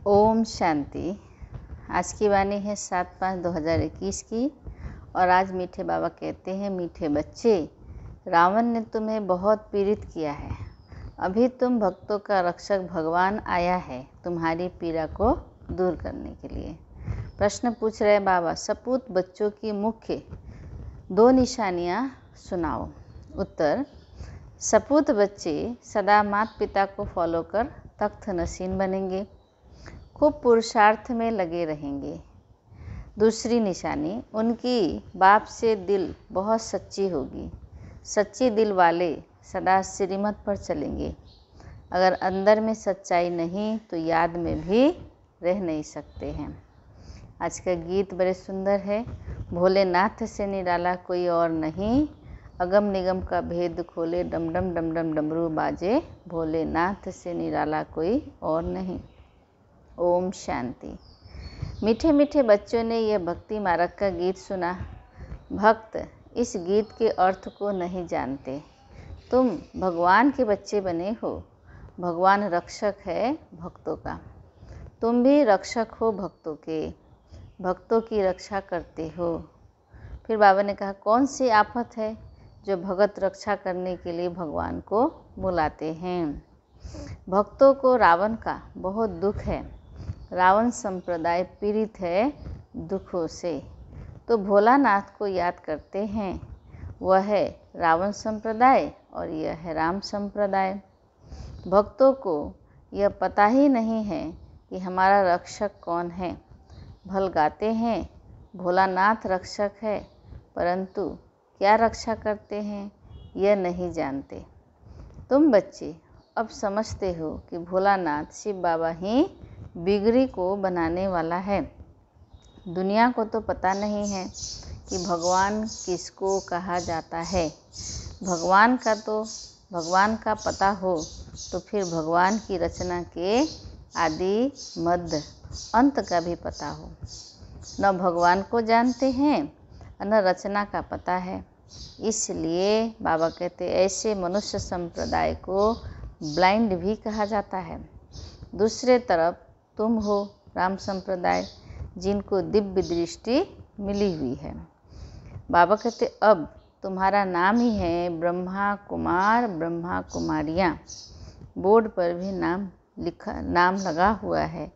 ओम शांति। आज की वाणी है 7/5/2021 की। और आज मीठे बाबा कहते हैं, मीठे बच्चे, रावण ने तुम्हें बहुत पीड़ित किया है। अभी तुम भक्तों का रक्षक भगवान आया है तुम्हारी पीड़ा को दूर करने के लिए। प्रश्न पूछ रहे बाबा, सपूत बच्चों की मुख्य 2 निशानियाँ सुनाओ। उत्तर, सपूत बच्चे सदा माता पिता को फॉलो कर तख्त नशीन बनेंगे, खूब पुरुषार्थ में लगे रहेंगे। दूसरी निशानी, उनकी बाप से दिल बहुत सच्ची होगी। सच्ची दिल वाले सदा श्रीमत पर चलेंगे। अगर अंदर में सच्चाई नहीं तो याद में भी रह नहीं सकते हैं। आज का गीत बड़े सुंदर है। भोलेनाथ से निराला कोई और नहीं, अगम निगम का भेद खोले, डम डम डम डम डमरू बाजे, भोलेनाथ से निराला कोई और नहीं। ओम शांति। मीठे मीठे बच्चों ने यह भक्ति मार्ग का गीत सुना। भक्त इस गीत के अर्थ को नहीं जानते। तुम भगवान के बच्चे बने हो। भगवान रक्षक है भक्तों का। तुम भी रक्षक हो भक्तों के, भक्तों की रक्षा करते हो। फिर बाबा ने कहा, कौन सी आफत है जो भगत रक्षा करने के लिए भगवान को बुलाते हैं। भक्तों को रावण का बहुत दुख है। रावण संप्रदाय पीड़ित है दुखों से, तो भोलानाथ को याद करते हैं। वह है रावण संप्रदाय और यह है राम संप्रदाय। भक्तों को यह पता ही नहीं है कि हमारा रक्षक कौन है। भल गाते हैं भोलानाथ रक्षक है, परंतु क्या रक्षा करते हैं यह नहीं जानते। तुम बच्चे अब समझते हो कि भोलानाथ शिव बाबा ही बिगड़ी को बनाने वाला है। दुनिया को तो पता नहीं है कि भगवान किसको कहा जाता है। भगवान का पता हो तो फिर भगवान की रचना के आदि मध्य अंत का भी पता हो। न भगवान को जानते हैं न रचना का पता है। इसलिए बाबा कहते ऐसे मनुष्य संप्रदाय को ब्लाइंड भी कहा जाता है। दूसरे तरफ तुम हो राम संप्रदाय, जिनको दिव्य दृष्टि मिली हुई है। बाबा कहते अब तुम्हारा नाम ही है ब्रह्मा कुमार ब्रह्मा कुमारियाँ। बोर्ड पर भी नाम लगा हुआ है,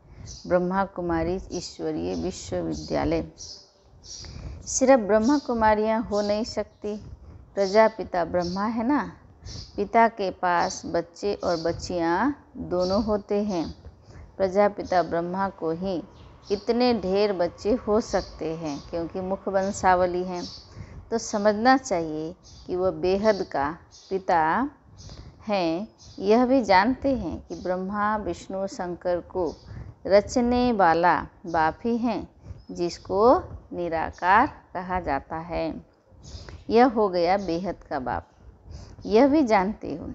ब्रह्मा कुमारी ईश्वरीय विश्वविद्यालय। सिर्फ ब्रह्मा कुमारियाँ हो नहीं सकती। प्रजापिता ब्रह्मा है ना। पिता के पास बच्चे और बच्चियाँ दोनों होते हैं। प्रजापिता ब्रह्मा को ही इतने ढेर बच्चे हो सकते हैं क्योंकि मुख वंशावली हैं। तो समझना चाहिए कि वह बेहद का पिता हैं। यह भी जानते हैं कि ब्रह्मा विष्णु शंकर को रचने वाला बाप ही हैं, जिसको निराकार कहा जाता है। यह हो गया बेहद का बाप। यह भी जानते हो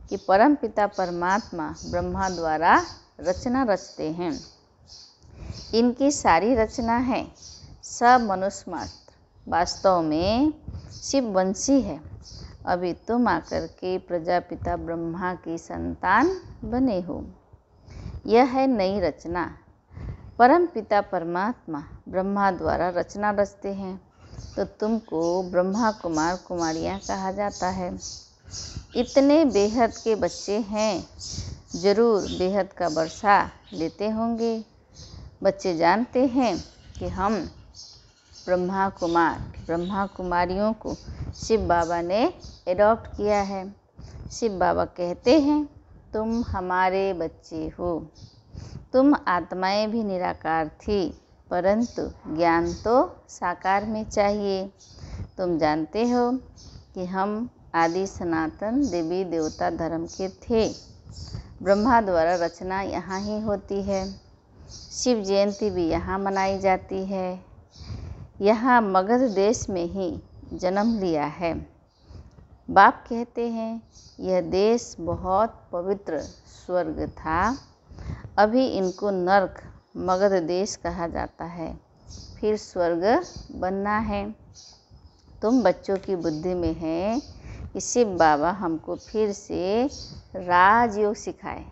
कि परम पिता परमात्मा ब्रह्मा द्वारा रचना रचते हैं। इनकी सारी रचना है सब मनुष्य मात्र वास्तव में शिववंशी है। अभी तुम आकर के प्रजापिता ब्रह्मा की संतान बने हो। यह है नई रचना। परम पिता परमात्मा ब्रह्मा द्वारा रचना रचते हैं, तो तुमको ब्रह्मा कुमार कुमारियाँ कहा जाता है। इतने बेहद के बच्चे हैं, जरूर बेहद का वर्षा लेते होंगे। बच्चे जानते हैं कि हम ब्रह्मा कुमारियों को शिव बाबा ने एडॉप्ट किया है। शिव बाबा कहते हैं तुम हमारे बच्चे हो। तुम आत्माएं भी निराकार थी, परंतु ज्ञान तो साकार में चाहिए। तुम जानते हो कि हम आदि सनातन देवी देवता धर्म के थे। ब्रह्मा द्वारा रचना यहाँ ही होती है। शिव जयंती भी यहाँ मनाई जाती है। यहाँ मगध देश में ही जन्म लिया है। बाप कहते हैं यह देश बहुत पवित्र स्वर्ग था। अभी इनको नर्क मगध देश कहा जाता है, फिर स्वर्ग बनना है। तुम बच्चों की बुद्धि में है कि शिव बाबा हमको फिर से राजयोग सिखाए,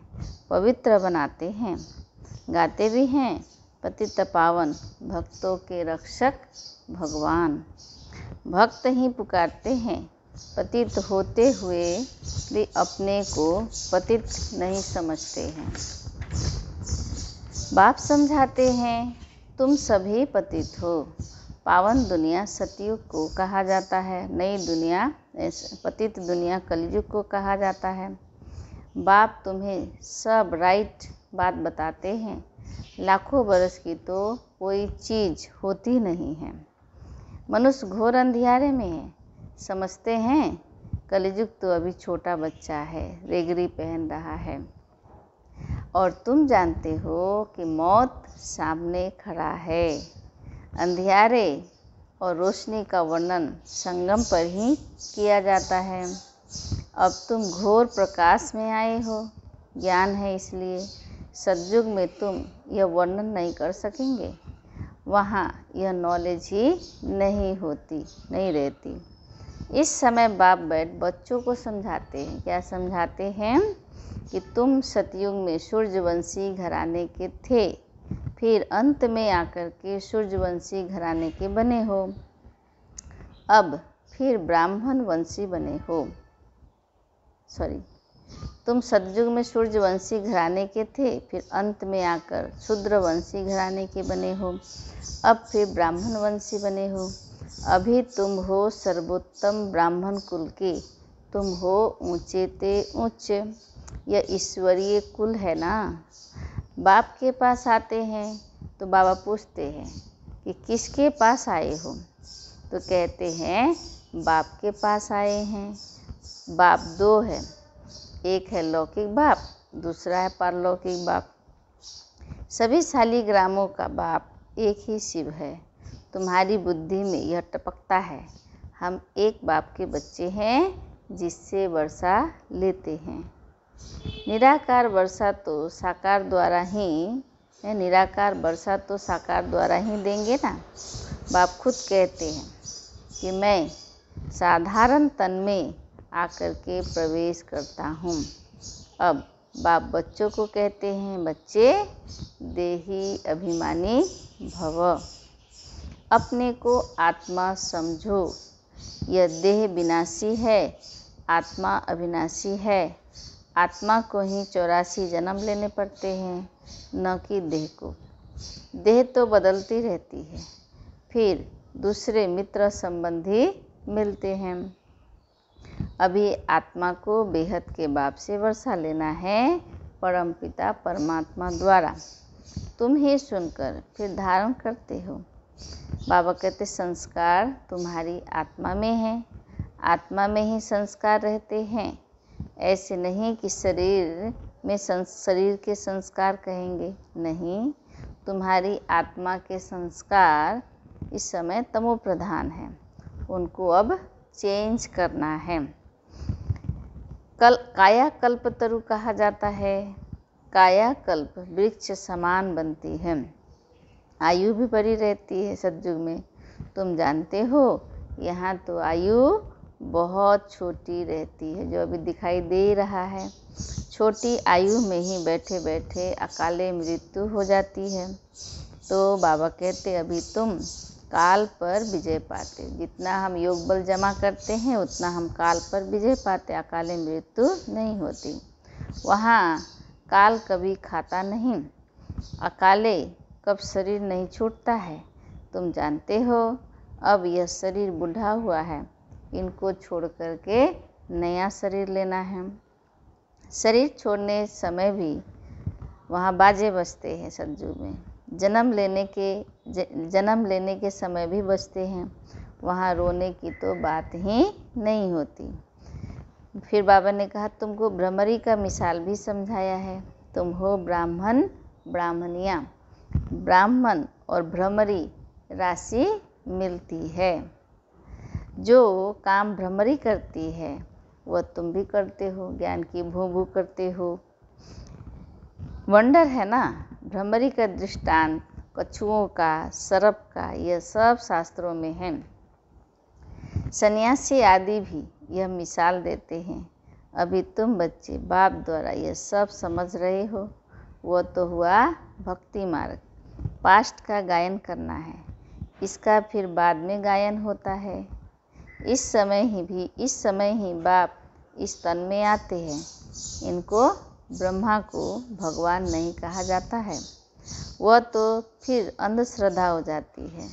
पवित्र बनाते हैं। गाते भी हैं पतित पावन भक्तों के रक्षक भगवान। भक्त ही पुकारते हैं पतित होते हुए भी अपने को पतित नहीं समझते हैं। बाप समझाते हैं तुम सभी पतित हो। पावन दुनिया सतयुग को कहा जाता है, नई दुनिया पतित दुनिया कलयुग को कहा जाता है। बाप तुम्हें सब राइट बात बताते हैं। लाखों बरस की तो कोई चीज़ होती नहीं है। मनुष्य घोर अंधियारे में है। समझते हैं कलयुग तो अभी छोटा बच्चा है, रेगरी पहन रहा है। और तुम जानते हो कि मौत सामने खड़ा है। अंधियारे और रोशनी का वर्णन संगम पर ही किया जाता है। अब तुम घोर प्रकाश में आए हो, ज्ञान है इसलिए। सतयुग में तुम यह वर्णन नहीं कर सकेंगे। वहाँ यह नॉलेज ही नहीं रहती। इस समय बाप बैठ बच्चों को समझाते हैं। क्या समझाते हैं कि तुम सतयुग में सूर्यवंशी घराने के थे, फिर अंत में आकर के सूर्यवंशी घराने के बने हो। अब फिर ब्राह्मण वंशी बने हो। तुम सतयुग में सूर्यवंशी घराने के थे, फिर अंत में आकर शूद्रवंशी घराने के बने हो। अब फिर ब्राह्मण वंशी बने हो। अभी तुम हो सर्वोत्तम ब्राह्मण कुल के। तुम हो ऊंचे ते उच्च। यह ईश्वरीय कुल है ना। बाप के पास आते हैं तो बाबा पूछते हैं कि किसके पास आए हो, तो कहते हैं बाप के पास आए हैं। बाप दो है, एक है लौकिक बाप, दूसरा है पारलौकिक बाप। सभी शालिग्रामों का बाप एक ही शिव है। तुम्हारी बुद्धि में यह टपकता है हम एक बाप के बच्चे हैं जिससे वर्षा लेते हैं। निराकार वर्षा तो साकार द्वारा ही देंगे ना। बाप खुद कहते हैं कि मैं साधारण तन में आकर के प्रवेश करता हूँ। अब बाप बच्चों को कहते हैं बच्चे देही अभिमानी भव। अपने को आत्मा समझो। यह देह विनाशी है, आत्मा अविनाशी है। आत्मा को ही 84 जन्म लेने पड़ते हैं, न कि देह को। देह तो बदलती रहती है, फिर दूसरे मित्र संबंधी मिलते हैं। अभी आत्मा को बेहद के बाप से वर्षा लेना है, परमपिता परमात्मा द्वारा। तुम ही सुनकर फिर धारण करते हो। बाबा कहते संस्कार तुम्हारी आत्मा में है, आत्मा में ही संस्कार रहते हैं। ऐसे नहीं कि शरीर के संस्कार कहेंगे, नहीं। तुम्हारी आत्मा के संस्कार इस समय तमो प्रधान है, उनको अब चेंज करना है। काया कल्पतरु कहा जाता है। काया कल्प वृक्ष समान बनती है, आयु भी बड़ी रहती है सतयुग में। तुम जानते हो यहाँ तो आयु बहुत छोटी रहती है, जो अभी दिखाई दे रहा है। छोटी आयु में ही बैठे बैठे अकाले मृत्यु हो जाती है। तो बाबा कहते अभी तुम काल पर विजय पाते। जितना हम योग बल जमा करते हैं उतना हम काल पर विजय पाते, अकाले मृत्यु नहीं होती। वहाँ काल कभी खाता नहीं, अकाले कब शरीर नहीं छूटता है। तुम जानते हो अब यह शरीर बूढ़ा हुआ है, इनको छोड़ करके नया शरीर लेना है। शरीर छोड़ने समय भी वहाँ बाजे बजते हैं सतयुग में। जन्म लेने के समय भी बजते हैं, वहाँ रोने की तो बात ही नहीं होती। फिर बाबा ने कहा तुमको भ्रमरी का मिसाल भी समझाया है। तुम हो ब्राह्मण ब्राह्मणियाँ। ब्राह्मण और भ्रमरी राशि मिलती है। जो काम भ्रमरी करती है वह तुम भी करते हो, ज्ञान की भू करते हो। वंडर है ना। भ्रमरी का दृष्टांत कछुओं का, सर्प का, यह सब शास्त्रों में है। सन्यासी आदि भी यह मिसाल देते हैं। अभी तुम बच्चे बाप द्वारा यह सब समझ रहे हो। वह तो हुआ भक्ति मार्ग, पास्ट का गायन करना है। इसका फिर बाद में गायन होता है। इस समय ही बाप इस तन में आते हैं। इनको ब्रह्मा को भगवान नहीं कहा जाता है, वह तो फिर अंधश्रद्धा हो जाती है।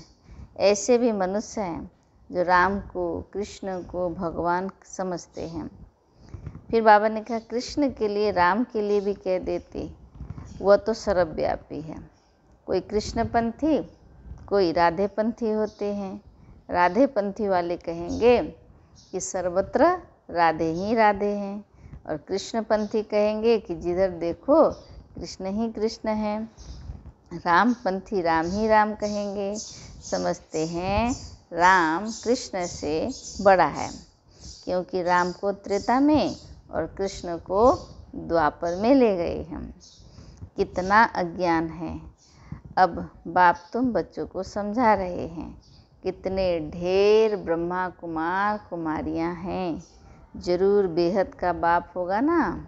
ऐसे भी मनुष्य हैं जो राम को, कृष्ण को भगवान समझते हैं। फिर बाबा ने कहा कृष्ण के लिए, राम के लिए भी कह देते, वह तो सर्वव्यापी है। कोई कृष्णपंथी, कोई राधेपंथी होते हैं। राधेपंथी वाले कहेंगे कि सर्वत्र राधे ही राधे हैं, और कृष्णपंथी कहेंगे कि जिधर देखो कृष्ण ही कृष्ण हैं। रामपंथी राम ही राम कहेंगे, समझते हैं राम कृष्ण से बड़ा है, क्योंकि राम को त्रेता में और कृष्ण को द्वापर में ले गए हम। कितना अज्ञान है। अब बाप तुम बच्चों को समझा रहे हैं। कितने ढेर ब्रह्मा कुमार कुमारियां हैं, जरूर बेहद का बाप होगा ना।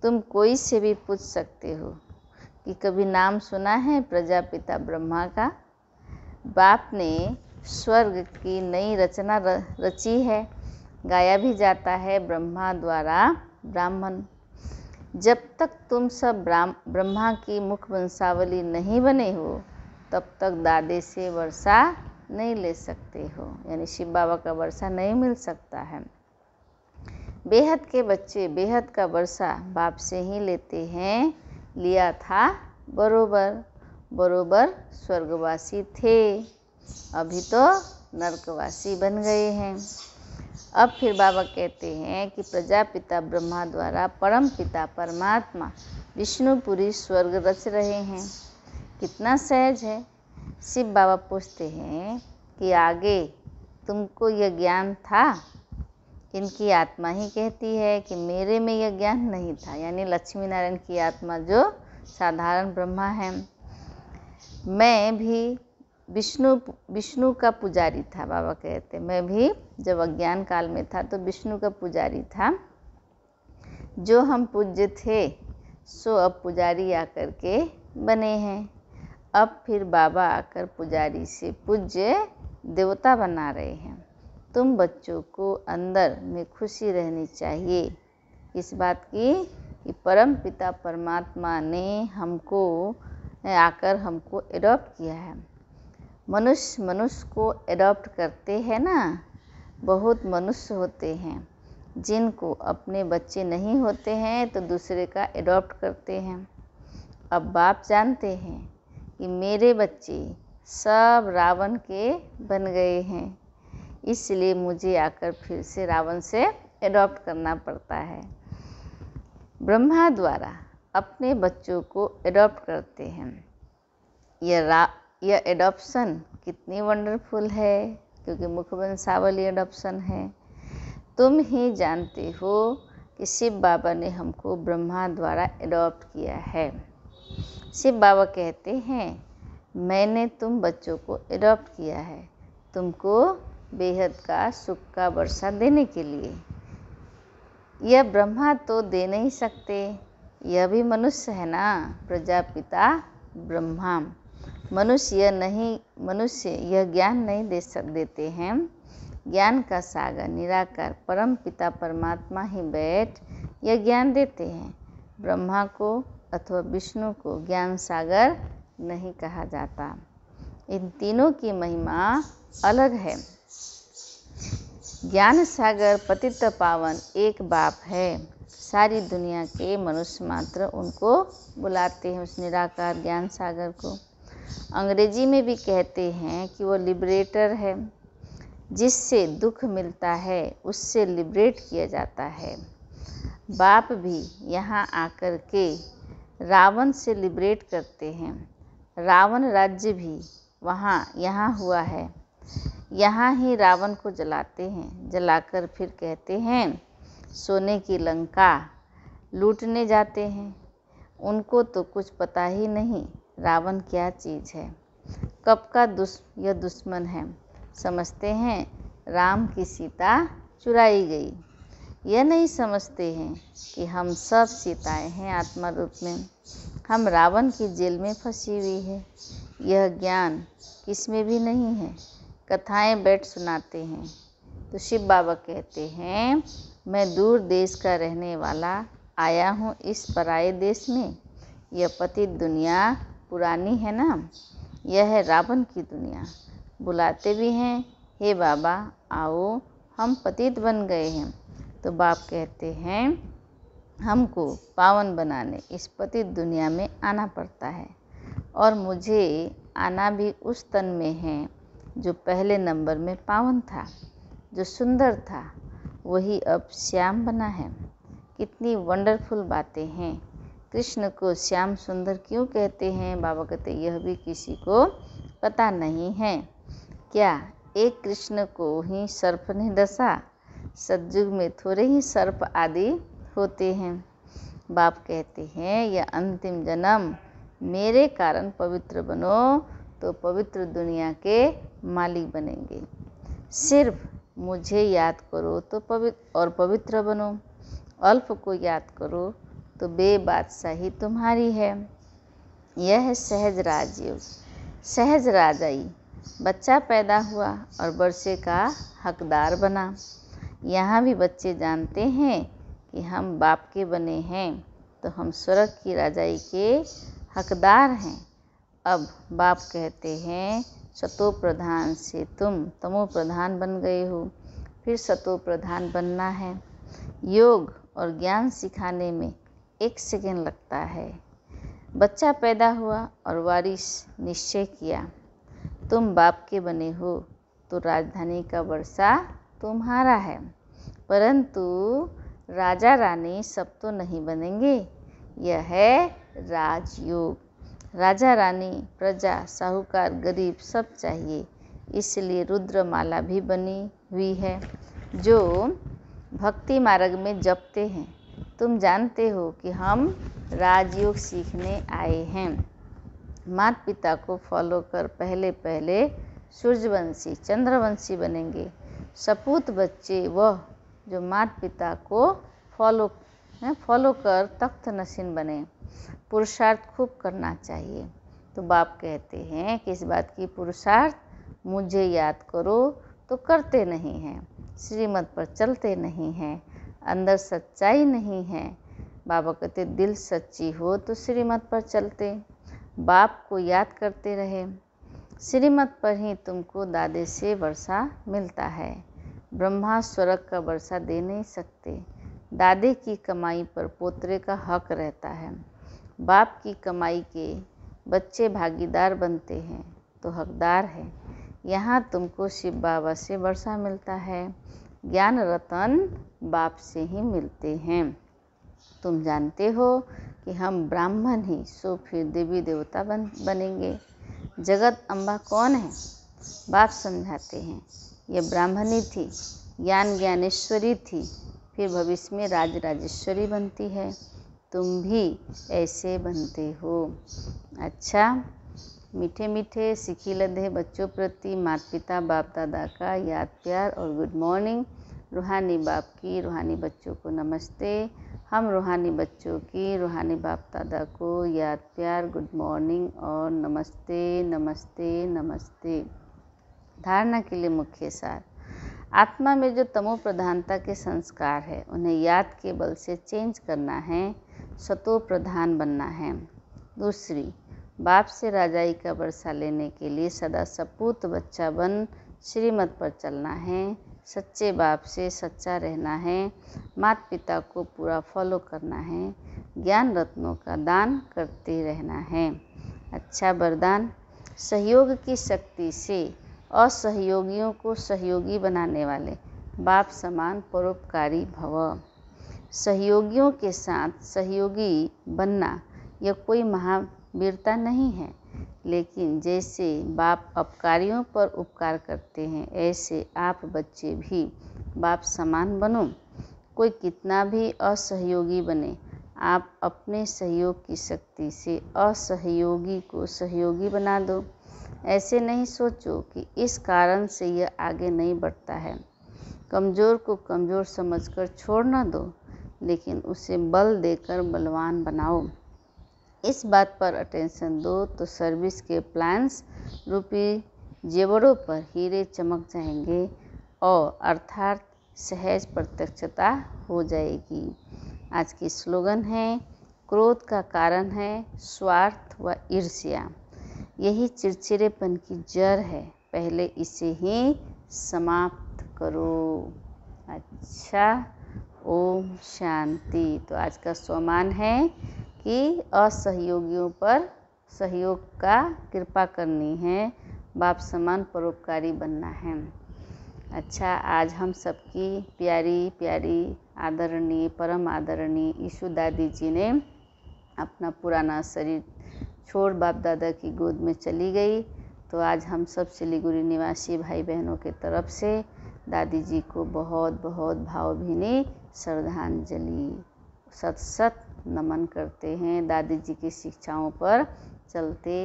तुम कोई से भी पूछ सकते हो कि कभी नाम सुना है प्रजापिता ब्रह्मा का। बाप ने स्वर्ग की नई रचना रची है। गाया भी जाता है ब्रह्मा द्वारा ब्राह्मण। जब तक तुम सब ब्रह्मा की मुख वंशावली नहीं बने हो, तब तक दादे से वर्षा नहीं ले सकते हो, यानी शिव बाबा का वर्षा नहीं मिल सकता है। बेहद के बच्चे बेहद का वर्षा बाप से ही लेते हैं। लिया था बरोबर स्वर्गवासी थे, अभी तो नरकवासी बन गए हैं। अब फिर बाबा कहते हैं कि प्रजापिता ब्रह्मा द्वारा परम पिता परमात्मा विष्णुपुरी स्वर्ग रच रहे हैं। कितना सहज है। शिव बाबा पूछते हैं कि आगे तुमको यह ज्ञान था। इनकी आत्मा ही कहती है कि मेरे में यह ज्ञान नहीं था, यानी लक्ष्मी नारायण की आत्मा जो साधारण ब्रह्मा है। मैं भी विष्णु का पुजारी था। बाबा कहते मैं भी जब अज्ञान काल में था तो विष्णु का पुजारी था। जो हम पूज्य थे सो अब पुजारी आकर के बने हैं। अब फिर बाबा आकर पुजारी से पूज्य देवता बना रहे हैं। तुम बच्चों को अंदर में खुशी रहनी चाहिए इस बात की कि परम पिता परमात्मा ने आकर हमको एडॉप्ट किया है। मनुष्य को एडॉप्ट करते हैं ना। बहुत मनुष्य होते हैं जिनको अपने बच्चे नहीं होते हैं तो दूसरे का एडॉप्ट करते हैं। अब बाप जानते हैं कि मेरे बच्चे सब रावण के बन गए हैं, इसलिए मुझे आकर फिर से रावण से एडॉप्ट करना पड़ता है। ब्रह्मा द्वारा अपने बच्चों को एडॉप्ट करते हैं। यह एडॉप्शन कितनी वंडरफुल है, क्योंकि मुखवंशावली एडॉप्शन है। तुम ही जानते हो कि शिव बाबा ने हमको ब्रह्मा द्वारा एडॉप्ट किया है। शिव बाबा कहते हैं मैंने तुम बच्चों को एडॉप्ट किया है, तुमको बेहद का सुख का वर्षा देने के लिए। यह ब्रह्मा तो दे नहीं सकते, यह भी मनुष्य है ना। प्रजापिता ब्रह्मा मनुष्य यह ज्ञान नहीं देते हैं। ज्ञान का सागर निराकार परम पिता परमात्मा ही बैठ यह ज्ञान देते हैं। ब्रह्मा को अथवा विष्णु को ज्ञान सागर नहीं कहा जाता। इन तीनों की महिमा अलग है। ज्ञान सागर पतित पावन एक बाप है। सारी दुनिया के मनुष्य मात्र उनको बुलाते हैं, उस निराकार ज्ञान सागर को। अंग्रेजी में भी कहते हैं कि वो लिबरेटर है। जिससे दुख मिलता है उससे लिबरेट किया जाता है। बाप भी यहाँ आकर के रावण से लिबरेट करते हैं। रावण राज्य भी यहाँ हुआ है। यहाँ ही रावण को जलाते हैं, जलाकर फिर कहते हैं सोने की लंका लूटने जाते हैं। उनको तो कुछ पता ही नहीं रावण क्या चीज़ है, कब का यह दुश्मन है। समझते हैं राम की सीता चुराई गई। यह नहीं समझते हैं कि हम सब सीताएं हैं आत्मा रूप में। हम रावण की जेल में फंसी हुई है। यह ज्ञान किसमें भी नहीं है। कथाएं बैठ सुनाते हैं। तो शिव बाबा कहते हैं, मैं दूर देश का रहने वाला आया हूँ इस पराये देश में। यह पतित दुनिया पुरानी है ना, यह है रावण की दुनिया। बुलाते भी हैं, हे बाबा आओ, हम पतित बन गए हैं। तो बाप कहते हैं, हमको पावन बनाने इस पतित दुनिया में आना पड़ता है, और मुझे आना भी उस तन में है जो पहले नंबर में पावन था, जो सुंदर था, वही अब श्याम बना है। कितनी वंडरफुल बातें हैं। कृष्ण को श्याम सुंदर क्यों कहते हैं? बाबा कहते यह भी किसी को पता नहीं है। क्या एक कृष्ण को ही सर्प ने डसा? सतयुग में थोड़े ही सर्प आदि होते हैं। बाप कहते हैं, यह अंतिम जन्म मेरे कारण पवित्र बनो तो पवित्र दुनिया के मालिक बनेंगे। सिर्फ मुझे याद करो तो पवित्र बनो। अल्प को याद करो तो बेबादशाही तुम्हारी है। यह है सहज राजयोग, सहज राजाई। बच्चा पैदा हुआ और वर्षे का हकदार बना। यहाँ भी बच्चे जानते हैं कि हम बाप के बने हैं, तो हम स्वर्ग की राजाई के हकदार हैं। अब बाप कहते हैं, सतो प्रधान से तुम तमो प्रधान बन गए हो, फिर सतो प्रधान बनना है। योग और ज्ञान सिखाने में 1 सेकंड लगता है। बच्चा पैदा हुआ और वारिस निश्चय किया, तुम बाप के बने हो तो राजधानी का वर्षा तुम्हारा है। परंतु राजा रानी सब तो नहीं बनेंगे। यह है राजयोग। राजा रानी, प्रजा, साहूकार, गरीब सब चाहिए। इसलिए रुद्रमाला भी बनी हुई है जो भक्ति मार्ग में जपते हैं। तुम जानते हो कि हम राजयोग सीखने आए हैं। माता पिता को फॉलो कर पहले सूर्यवंशी, चंद्रवंशी बनेंगे। सपूत बच्चे वह जो माता पिता को फॉलो कर तख्त नशीन बने। पुरुषार्थ खूब करना चाहिए। तो बाप कहते हैं कि इस बात की पुरुषार्थ, मुझे याद करो तो करते नहीं हैं, श्रीमत पर चलते नहीं हैं, अंदर सच्चाई नहीं है। बाबा कहते दिल सच्ची हो तो श्रीमत पर चलते, बाप को याद करते रहे। श्रीमत पर ही तुमको दादे से वर्षा मिलता है। ब्रह्मा स्वर्ग का वर्षा दे नहीं सकते। दादे की कमाई पर पोतरे का हक रहता है। बाप की कमाई के बच्चे भागीदार बनते हैं तो हकदार है। यहाँ तुमको शिव बाबा से वर्षा मिलता है। ज्ञान रतन बाप से ही मिलते हैं। तुम जानते हो कि हम ब्राह्मण ही, सो फिर देवी देवता बनेंगे। जगत अम्बा कौन है? बाप समझाते हैं, यह ब्राह्मणी थी, ज्ञानेश्वरी थी, फिर भविष्य में राजेश्वरी बनती है। तुम भी ऐसे बनते हो। अच्छा, मीठे मीठे सिखी लदे बच्चों प्रति माता पिता बाप दादा का याद प्यार और गुड मॉर्निंग। रूहानी बाप की रूहानी बच्चों को नमस्ते। हम रूहानी बच्चों की रूहानी बाप दादा को याद प्यार, गुड मॉर्निंग और नमस्ते नमस्ते नमस्ते। धारणा के लिए मुख्य सार, आत्मा में जो तमो प्रधानता के संस्कार है उन्हें याद के बल से चेंज करना है, सतो प्रधान बनना है। दूसरी, बाप से राजाई का वर्षा लेने के लिए सदा सपूत बच्चा बन श्रीमत पर चलना है। सच्चे बाप से सच्चा रहना है। माता पिता को पूरा फॉलो करना है। ज्ञान रत्नों का दान करते रहना है। अच्छा वरदान, सहयोग की शक्ति से असहयोगियों को सहयोगी बनाने वाले बाप समान परोपकारी भव। सहयोगियों के साथ सहयोगी बनना यह कोई महावीरता नहीं है, लेकिन जैसे बाप अपकारियों पर उपकार करते हैं, ऐसे आप बच्चे भी बाप समान बनो। कोई कितना भी असहयोगी बने, आप अपने सहयोग की शक्ति से असहयोगी को सहयोगी बना दो। ऐसे नहीं सोचो कि इस कारण से यह आगे नहीं बढ़ता है। कमज़ोर को कमज़ोर समझकर छोड़ न दो, लेकिन उसे बल देकर बलवान बनाओ। इस बात पर अटेंशन दो तो सर्विस के प्लान्स रूपी जेवरों पर हीरे चमक जाएंगे और अर्थात सहज प्रत्यक्षता हो जाएगी। आज की स्लोगन है, क्रोध का कारण है स्वार्थ व ईर्ष्या, यही चिड़चिड़ेपन की जड़ है, पहले इसे ही समाप्त करो। अच्छा, ओम शांति। तो आज का स्वमान है कि असहयोगियों पर सहयोग का कृपा करनी है, बाप समान परोपकारी बनना है। अच्छा, आज हम सबकी प्यारी प्यारी आदरणीय परम आदरणीय ईशु दादी जी ने अपना पुराना शरीर छोड़ बाप दादा की गोद में चली गई। तो आज हम सब सिलीगुड़ी निवासी भाई बहनों के तरफ से दादी जी को बहुत बहुत भावभीनी श्रद्धांजलि, सत सत नमन करते हैं। दादी जी की शिक्षाओं पर चलते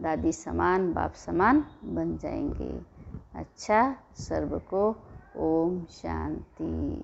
दादी समान बाप समान बन जाएंगे। अच्छा, सर्व को ओम शांति।